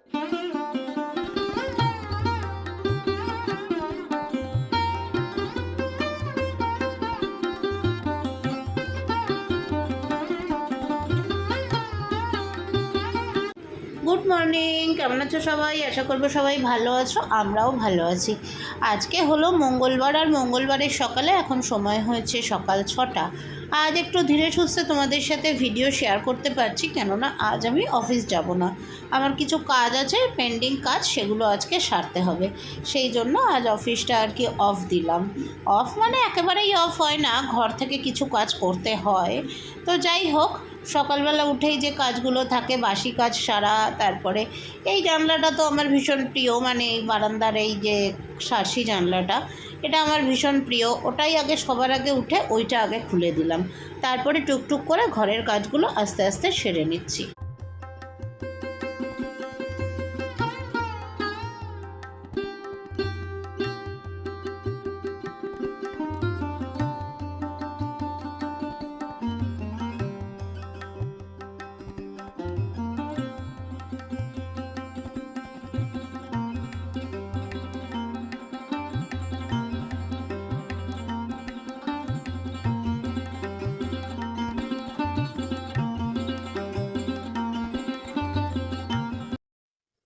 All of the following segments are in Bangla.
গুড মর্নিং, কেমন আছো সবাই? আশা করবো সবাই ভালো আছো, আমরাও ভালো আছি। আজকে হলো মঙ্গলবার, আর মঙ্গলবারের সকালে এখন সময় হয়েছে সকাল 6টা। আজ একটু ধীরে সুস্থে তোমাদের সাথে ভিডিও শেয়ার করতে পারছি, কেননা আজ আমি অফিস যাব না। আমার কিছু কাজ আছে, পেন্ডিং কাজ, সেগুলো আজকে সারতে হবে। সেই জন্য আজ অফিসটা আর কি অফ দিলাম। অফ মানে একেবারেই অফ হয় না, ঘর থেকে কিছু কাজ করতে হয়। তো যাই হোক, সকালবেলা উঠেই যে কাজগুলো থাকে, বাসি কাজ সারা, তারপরে এই জানলাটা তো আমার ভীষণ প্রিয়, মানে এই বারান্দার এই যে শাসি জানলাটা, এটা আমার ভীষণ প্রিয়। ওটাই আগে সবার আগে উঠে ওইটা আগে খুলে দিলাম, তারপরে টুকটুক করে ঘরের কাজগুলো আস্তে আস্তে সেরে নিচ্ছি।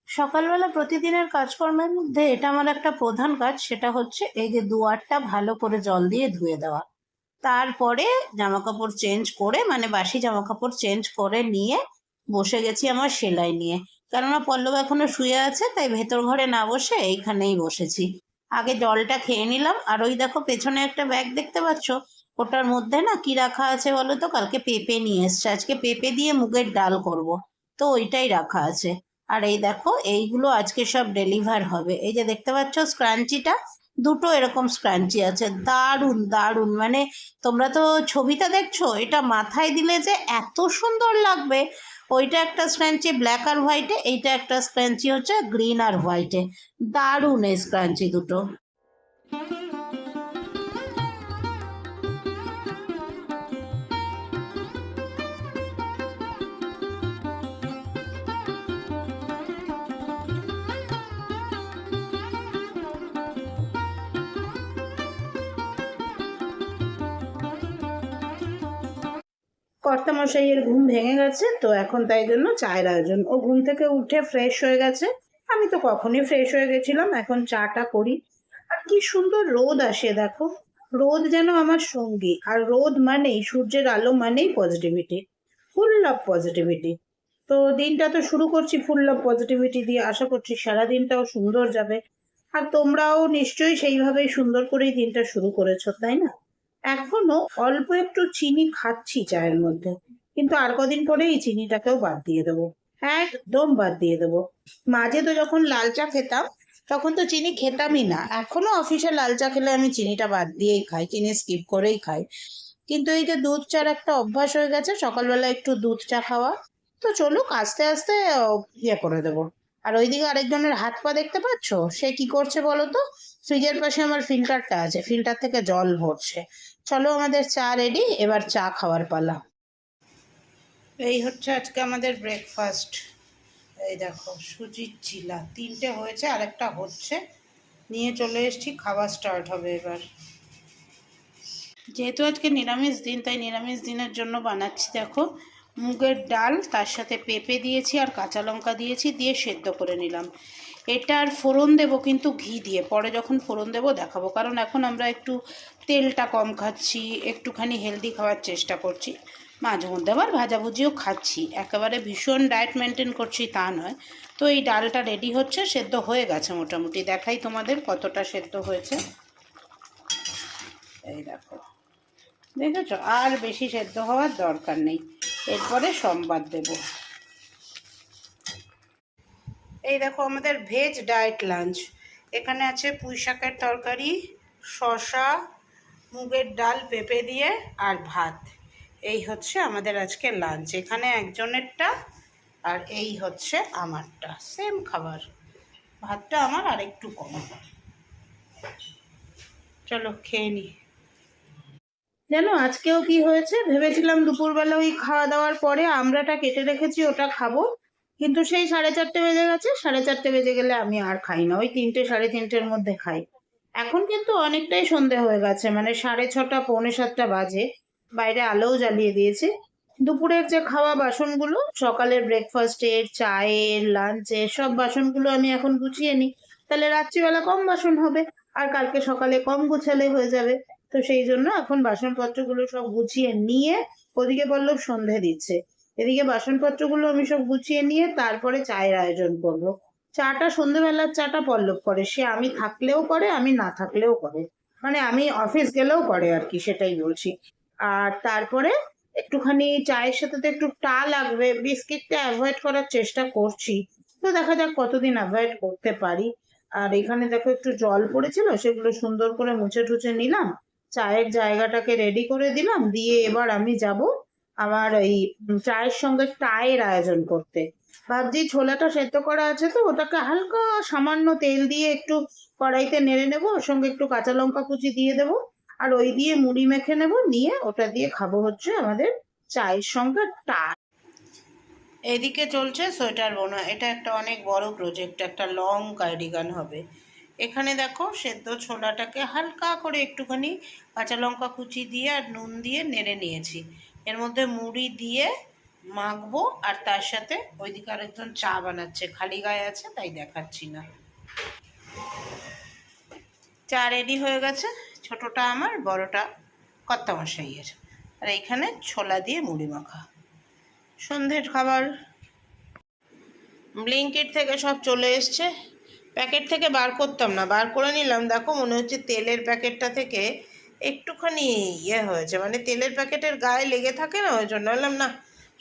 সকালবেলা প্রতিদিনের কাজকর্মের মধ্যে এটা আমার একটা প্রধান কাজ, সেটা হচ্ছে এই যে দুয়ারটা ভালো করে জল দিয়ে ধুয়ে দেওয়া। তারপরে জামাকাপড় চেঞ্জ করে, মানে বাসি জামাকাপড় চেঞ্জ করে নিয়ে বসে গেছি আমার সেলাই নিয়ে। কেননা পল্লব এখনো শুয়ে আছে, তাই ভেতর ঘরে না বসে এইখানেই বসেছি। আগে জলটা খেয়ে নিলাম। আর ওই দেখো পেছনে একটা ব্যাগ দেখতে পাচ্ছ, ওটার মধ্যে না কি রাখা আছে বলো তো? কালকে পেঁপে নিয়ে এসছে, আজকে পেঁপে দিয়ে মুগের ডাল করব, তো ওইটাই রাখা আছে। আর এই দেখো, এইগুলো আজকে সব ডেলিভার হবে। এই যে দেখতে পাচ্ছ স্ক্রাঞ্চিটা, দুটো এরকম স্ক্রাঞ্চি আছে, দারুণ দারুণ। মানে তোমরা তো ছবিটা দেখছো, এটা মাথায় দিলে যে এত সুন্দর লাগবে। ওইটা একটা স্ক্রাঞ্চি ব্ল্যাক আর হোয়াইটে, এইটা একটা স্ক্রাঞ্চি হচ্ছে গ্রিন আর হোয়াইটে। দারুণ এই স্ক্রাঞ্চি দুটো। কর্তামশাইয়ের ঘুম ভেঙে গেছে, তো এখন তাই জন্য চায়ের আয়োজন। ও ঘুম থেকে উঠে ফ্রেশ হয়ে গেছে, আমি তো কখনই ফ্রেশ হয়ে গেছিলাম। এখন চাটা করি। আর কি সুন্দর রোদ আসে দেখো, রোদ যেন আমার সঙ্গী। আর রোদ মানেই, সূর্যের আলো মানেই পজিটিভিটি, ফুল অফ পজিটিভিটি। তো দিনটা তো শুরু করছি ফুল অফ পজিটিভিটি দিয়ে, আশা করছি সারা দিনটাও সুন্দর যাবে। আর তোমরাও নিশ্চয়ই সেইভাবেই সুন্দর করেই দিনটা শুরু করেছো, তাই না? এখনো অল্প একটু চিনি খাচ্ছি চায়ের মধ্যে, কিন্তু আর কদিন পরে এই চিনিটাকেও বাদ দিয়ে দেবো, একদম বাদ দিয়ে দেবো। মাঝে তো যখন লাল চা খেতাম, তখন তো চিনি খেতামই না। এখনো অফিসে লাল চা খেলে আমি চিনিটা বাদ দিয়েই খাই, চিনি স্কিপ করেই খাই। কিন্তু এই যে দুধ চার একটা অভ্যাস হয়ে গেছে, সকালবেলা একটু দুধ চা খাওয়া। তো চলুক, আস্তে আস্তে ইয়ে করে দেবো। আর ওইদিকে আরেকজনের হাত পা দেখতে পাচ্ছ, সে কি করছে বলো তো? ফ্রিজের পাশে আমার ফিল্টারটা আছে, ফিল্টার থেকে জল ভরছে। চলো, আমাদের চা রেডি, এবার চা খাওয়ার পালা। এই হচ্ছে আজকে আমাদের ব্রেকফাস্ট। এই দেখো, সুজির চিলা 3টে হয়েছে, আরেকটা হচ্ছে। নিয়ে চলে এসেছি, খাওয়া স্টার্ট হবে এবার। যেহেতু আজকে নিরামিষ দিন, তাই নিরামিষ দিনের জন্য বানাচ্ছি দেখো মুগের ডাল, তার সাথে পেঁপে দিয়েছি আর কাঁচা লঙ্কা দিয়েছি, দিয়ে সেদ্ধ করে নিলাম। এটার ফোড়ন দেবো কিন্তু ঘি দিয়ে, পরে যখন ফোড়ন দেবো দেখাবো। কারণ এখন আমরা একটু তেলটা কম খাচ্ছি, একটুখানি হেলদি খাওয়ার চেষ্টা করছি। মাঝে মধ্যে আবার ভাজাভুজিও খাচ্ছি, একেবারে ভীষণ ডায়েট মেনটেন করছি তা নয়। তো এই ডালটা রেডি হচ্ছে, সেদ্ধ হয়ে গেছে মোটামুটি। দেখাই তোমাদের কতটা সেদ্ধ হয়েছে। এই দেখো, দেখেছো? আর বেশি সেদ্ধ হওয়ার দরকার নেই। এরপরে সম্বাদ দেব। এই দেখো আমাদের ভেজ ডায়েট লাঞ্চ। এখানে আছে পুঁই শাকের তরকারি, শসা, মুগের ডাল পেঁপে দিয়ে, আর ভাত। এই হচ্ছে আমাদের আজকে লাঞ্চ। এখানে একজনেরটা, আর এই হচ্ছে আমারটা, সেম খাবার। ভাতটা আমার আর একটু কম। চলো খেয়ে নিই। জানো আজকেও কি হয়েছে? ভেবেছিলাম দুপুরবেলা ওই খাওয়া দাওয়ার পরে আমড়াটা কেটে রেখেছি, ওটা খাবো। কিন্তু সেই 4:30 বেজে গেছে, 4:30 বেজে গেলে আমি আর খাই না, ওই 3টে 3:30-র মধ্যে খাই। এখন কিন্তু অনেকটাই সন্ধে হয়ে গেছে, মানে 6:30 6:45 বাজে, বাইরে আলোও জ্বালিয়ে দিয়েছে। দুপুরের যে খাওয়া বাসনগুলো, সকালের ব্রেকফাস্টের, চায়ের, লাঞ্চের সব বাসনগুলো আমি এখন গুছিয়ে নিই, তাহলে রাত্রিবেলা কম বাসন হবে, আর কালকে সকালে কম গোছালে হয়ে যাবে। তো সেই জন্য এখন বাসনপত্রগুলো সব গুছিয়ে নিয়ে, ওদিকে পল্লব সন্ধে দিচ্ছে, এদিকে বাসনপত্রগুলো আমি সব গুছিয়ে নিয়ে তারপরে চায়ের আয়োজন করব। চাটা, সন্ধ্যেবেলার চাটা পল্লব করে, সে আমি থাকলেও করে, আমি না থাকলেও করে, মানে আমি অফিস গেলেও করে আর কি, সেটাই বলছি। আর তারপরে একটুখানি চায়ের সাথে তো একটু টা লাগবে, বিস্কিটটা অ্যাভয়েড করার চেষ্টা করছি, তো দেখা যাক কতদিন অ্যাভয়েড করতে পারি। আর এখানে দেখো একটু জল পড়েছিল, সেগুলো সুন্দর করে মুছে টুছে নিলাম, চায়ের জায়গাটাকে রেডি করে দিলাম, দিয়ে এবার আমি যাব আমার এই চায়ের সঙ্গে টায়ের আয়োজন করতে। ভাবছি ছোলাটা সেদ্ধ করা আছে, তো ওটাকে হালকা সামান্য তেল দিয়ে একটু কড়াইতে নেড়ে নেবো, ওর সঙ্গে একটু কাঁচা লঙ্কা কুচি দিয়ে দেবো, আর ওই দিয়ে মুড়ি মেখে নেবো, নিয়ে ওটা দিয়ে খাবো হচ্ছে আমাদের চায়ের সঙ্গে টা। এদিকে চলছে সোয়েটার বোনা, এটা একটা অনেক বড় প্রজেক্ট, একটা লং কার্ডিগান হবে। এখানে দেখো সেদ্ধ ছোলাটাকে হালকা করে একটুখানি কাঁচা লঙ্কা কুচি দিয়ে আর নুন দিয়ে নেড়ে নিয়েছি, এর মধ্যে মুড়ি দিয়ে মাখবো, আর তার সাথে ওইদিকে আরেকজন চা বানাচ্ছে, খালি গায়ে আছে তাই দেখাচ্ছি না। চা রেডি হয়ে গেছে, ছোটটা আমার, বড়টা কর্তামশাইয়ের, আর এইখানে ছোলা দিয়ে মুড়ি মাখা সন্ধ্যের খাবার। ব্লিঙ্কিট থেকে সব চলে এসছে, প্যাকেট থেকে বার করতাম না, বার করে নিলাম, দেখো মনে হচ্ছে তেলের প্যাকেটটা থেকে একটুখানি ইয়ে হয়েছে, মানে তেলের প্যাকেটের গায়ে লেগে থাকে না, ওই জন্য বললাম না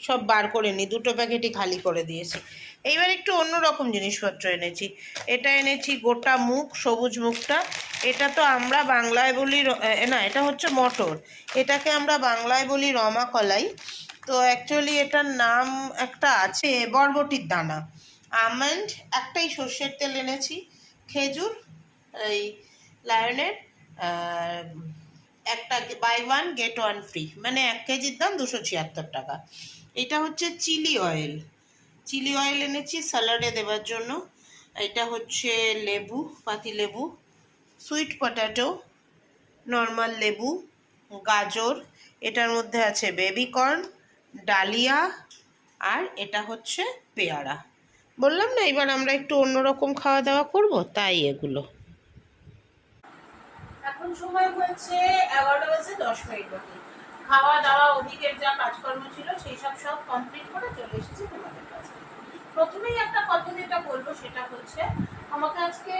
সব বার করে নিই, 2টো প্যাকেটই খালি করে দিয়েছি। এইবার একটু অন্যরকম জিনিসপত্র এনেছি, এটা এনেছি গোটা মুগ, সবুজ মুগটা, এটা তো আমরা বাংলায় বলি না, এটা হচ্ছে মটর, এটাকে আমরা বাংলায় বলি রমা কলাই, তো অ্যাকচুয়ালি এটার নাম একটা আছে বরবটির দানা। আমন্ড, একটাই সর্ষের তেল এনেছি, খেজুর, এই লায়নের একটা বাই 1 গেট 1 ফ্রি, মানে 1 কেজির দাম 276 টাকা। এটা হচ্ছে চিলি অয়েল, চিলি অয়েল এনেছি স্যালাডে দেওয়ার জন্য। এটা হচ্ছে লেবু, পাতি লেবু, সুইট পটাটো, নর্মাল লেবু, গাজর, এটার মধ্যে আছে বেবি কর্ন, ডালিয়া, আর এটা হচ্ছে পেয়ারা। বললাম না এবার আমরা একটু অন্যরকম খাওয়া দাওয়া করব, তাই এগুলো। এখন সময় হচ্ছে 11:10 বাকি, খাওয়া দাওয়া ওদিকের যা কাজকর্ম ছিল সেই সব কমপ্লিট করে চলে এসেছি তোমাদের কাছে। প্রথমেই একটা কথা যেটা বলবো সেটা হচ্ছে, আমাকে আজকে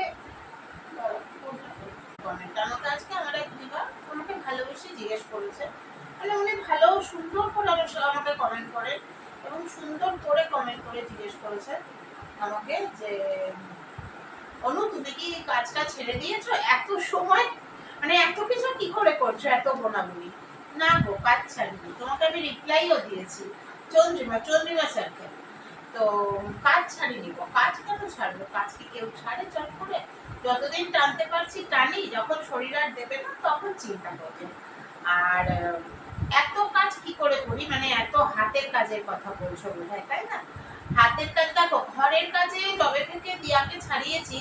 আমাকে আজকে আমার এক দিবা আমাকে ভালোবেসে জিজ্ঞেস করেছে, মানে উনি ভালো সুন্দর করে আমাকে কমেন্ট করেন, এবং সুন্দর করে কমেন্ট করে জিজ্ঞেস করেছে আমাকে যে অনু তুমি কি কাজটা ছেড়ে দিয়েছো, এত সময় মানে এত কিছু কি করে করছো, এত বোনাবুনি। না গো, কাজ ছাড়িনি, তোমাকে আমি রিপ্লাইও দিয়েছি চন্দ্রিমা স্যারকে, তো কাজ ছাড়িনি গো, কাজ কেন ছাড়বো, কাজ কি কেউ ছাড়ে চট করে, যতদিন টানতে পারছি টানি, যখন শরীর আর দেবে না তখন চিন্তা করবে। আর এত কাজ কি করে করি, মানে এত হাতের কাজের কথা বলছো বোধহয়, তাই না? হাতের কাজ দেখো, ঘরের কাজে যবে থেকে দিয়াকে ছাড়িয়েছি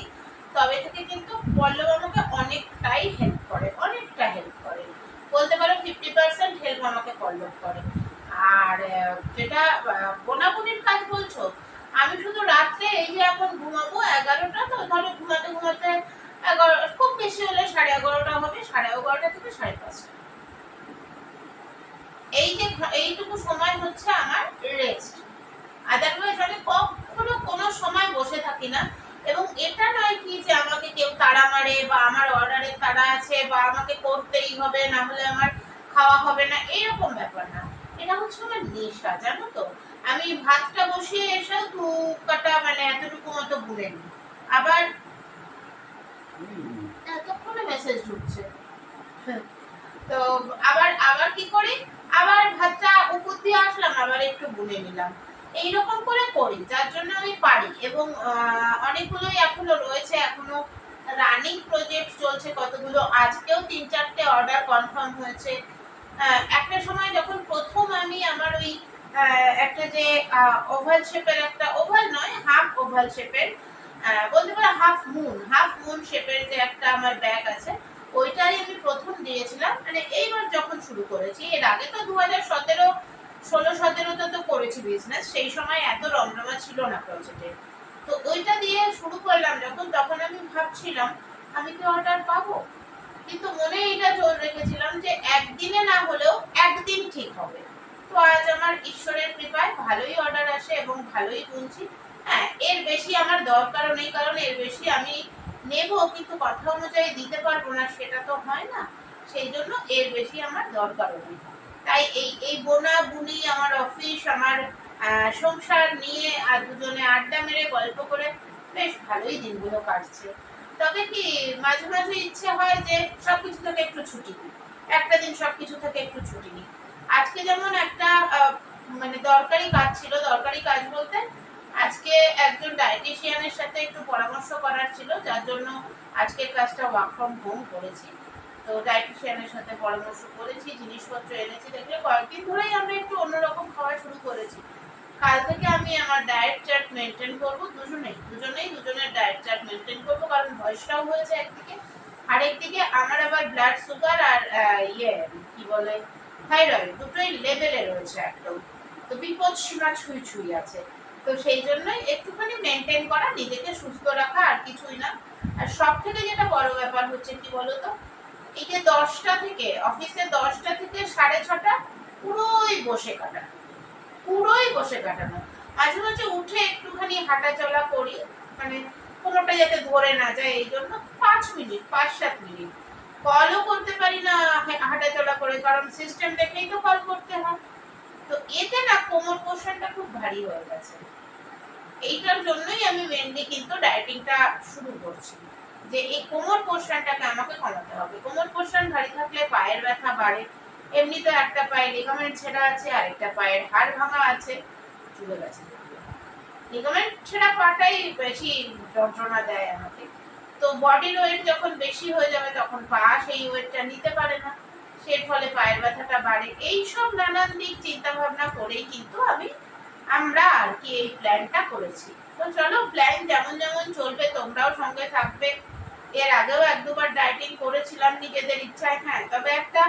তবে থেকে কিন্তু পল্লব আমাকে অনেকটাই হেল্প করে, অনেকটা হেল্প করে, বলতে পারো 50% হেল্প আমাকে পল্লব করে। আর যেটা বোনাবুনির কাজ বলছো, আমি শুধু রাত্রে এই যে এখন ঘুমাবো 11টা, তো ধরো ঘুমাতে ঘুমাতে 11, খুব বেশি হলে 11:30 হবে, 11:30 থেকে 5:30, এই যে এইটুকু সময় হচ্ছে আমার রেস্ট। আদারওয়াইজ আমি কখনো কোনো সময় বসে থাকি না, এবং এটা নয় কি যে আমাকে কেউ তাড়া মারে বা আমার অর্ডারের তাড়া আছে বা আমাকে করতেই হবে, না হলে আমার খাওয়া হবে না, এরকম ব্যাপার না, এটা হচ্ছে আমার নেশা, জানো তো। আমি ভাতটা বসিয়ে এসে 2 কাটা মানে এতটুকু মতো ভুলে নিই, আবার এতক্ষণে মেসেজ ঢুকছে, তো আবার আবার কি করি, আবার ভাতটা উপর দিয়ে আসলাম, আবার একটু বুনে নিলাম, এইরকম করে করি, যার জন্য আমি পারি। এবং অনেকগুলোই এখনো রয়েছে, এখনো রানিং প্রজেক্ট চলছে কতগুলো, আজকেও 3-4টে অর্ডার কনফার্ম হয়েছে। একটা সময় যখন প্রথম আমি আমার ওই একটা যে ওভাল শেপের, একটা ওভাল নয়, হাফ ওভাল শেপের, বলতে পারো হাফ মুন শেপের যে একটা আমার ব্যাগ আছে, ওইটাই আমি প্রথম দিয়েছিলাম। মানে এইবার যখন শুরু করেছি, এর আগে তো 2017 16-17 তো করেছি বিজনেস, সেই সময় এত রমরমা ছিল না প্রজেক্টে। তো ওইটা দিয়ে শুরু করলাম যখন, তখন আমি ভাবছিলাম আমি কি অর্ডার পাবো, কিন্তু মনে এটা জোর রেখেছিলাম যে একদিনে না হলেও একদিন ঠিক হবে। তো আজ আমার ঈশ্বরের কৃপায় ভালোই অর্ডার আসে এবং ভালোই বুনছি। হ্যাঁ, এর বেশি আমার দরকারও নেই, কারণ এর বেশি আমি নেব কিন্তু কথা অনুযায়ী দিতে পারবো না, সেটা তো হয় না। সেই জন্য এর বেশি আমার দরকারও নেই। তাই এই এই বোনা বুনি, আমার অফিস, আমার সংসার নিয়ে আর দুজনে আড্ডা মেরে গল্প করে বেশ ভালোই দিনগুলো কাটছে। তবে কি মাঝে মাঝে ইচ্ছে হয় যে সবকিছু থেকে একটু ছুটি নিই, একটা দিন সবকিছু থেকে একটু ছুটি নিই। আজকে যেমন একটা মানে দরকারি কাজ ছিল, দরকারি কাজ বলতে আজকে একজন ডায়েটিশিয়ানের সাথে একটু পরামর্শ করার ছিল, যার জন্য আজকের কাজটা ওয়ার্ক ফ্রম হোম করেছি। তো ডায়েটিশিয়ানের সাথে পরামর্শ করেছি, জিনিসপত্র এনেছি, দেখলে কয়েকদিন ধরেই আমরা একটু অন্যরকম খাওয়া শুরু করেছি। কাল থেকে আমি আমার ডায়েট চার্ট মেনটেন করব, দুজনের ডায়েট চার্ট মেনটেন করব, কারণ বয়সটাও হয়েছে একদিকে, আর একদিকে আমার আবার ব্লাড সুগার আর কি বলে থাইরয়েড দুটোই লেভেলে রয়েছে একদম। তো বিপদ সীমা ছুঁই ছুঁই আছে। তো সেই জন্যই একটুখানি মেনটেন করা, নিজেকে সুস্থ রাখা, আর কিছুই না। আর সব থেকে যেটা বড় ব্যাপার হচ্ছে কি বলতো, এই যে 10টা থেকে অফিসে, 10টা থেকে 6:30 পুরোই বসে কাটানো। মাঝে মাঝে উঠে একটুখানি হাঁটা চলা করি, মানে কোনোটা যাতে ধরে না যায় এই জন্য 5 মিনিট, 5-7 মিনিট। কলও করতে পারি না হাঁটা চলা করে, কারণ সিস্টেম দেখেই তো কল করতে হয়। তো এতে না কোমর পোর্শনটা খুব ভারী হয়ে গেছে। এইটার জন্যই আমি মেনলি কিন্তু ডায়েটিংটা শুরু করছি, যে এই কোমর পোর্শনটাকে আমাকে কমাতে হবে। কোমর পোর্শন ভারী থাকলে পায়ের ব্যথা বাড়ে, এমনি তো একটা পায়ে লিগামেন্ট ছেঁড়া আছে, আর একটা পায়ের হাড় ভাঙা আছে, চলে গেছে। লিগামেন্ট ছেঁড়া পাটাই বেশি যন্ত্রণা দেয় আমাকে। তো বডির ওয়েট যখন বেশি হয়ে যাবে, তখন পা সেই ওয়েটটা নিতে পারে না, এর ফলে পায়ের ব্যথাটা বাড়ে। এই সব নানান দিক চিন্তা ভাবনা করেই কিন্তু আমরা আর কি এই প্ল্যানটা করেছি। তো চলো, প্ল্যান যেমন যেমন চলবে তোমরাও সঙ্গে থাকবে। এর আগেও 1-2 বার ডায়েটিং করেছিলাম নিজেদের ইচ্ছায়, হ্যাঁ, তবে একটা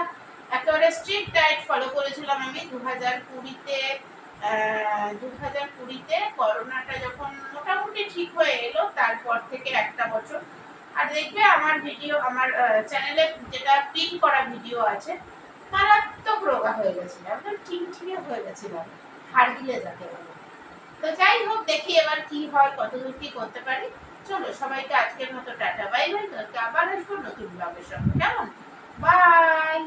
একেবারে স্ট্রিক্ট ডায়েট ফলো করেছিলাম আমি 2020-তে। 2020-তে করোনাটা যখন মোটামুটি ঠিক হয়ে এলো, তারপর থেকে একটা বছর। আর দেখবে আমার ভিডিও, আমার চ্যানেলে যেটা পিন করা ভিডিও আছে, মারাত্মক রোগা হয়ে গেছিলাম, একদম ঠিকঠিকে হয়ে গেছিলাম, হাড় গিলে যাকে বলে। তো যাই হোক, দেখি এবার কি হয়, কতদূর কি করতে পারি। চলো, সবাইকে আজকের মতো টাটা বাই বাই। আবার আসবো নতুন ব্লগের সঙ্গে, কেমন? বাই।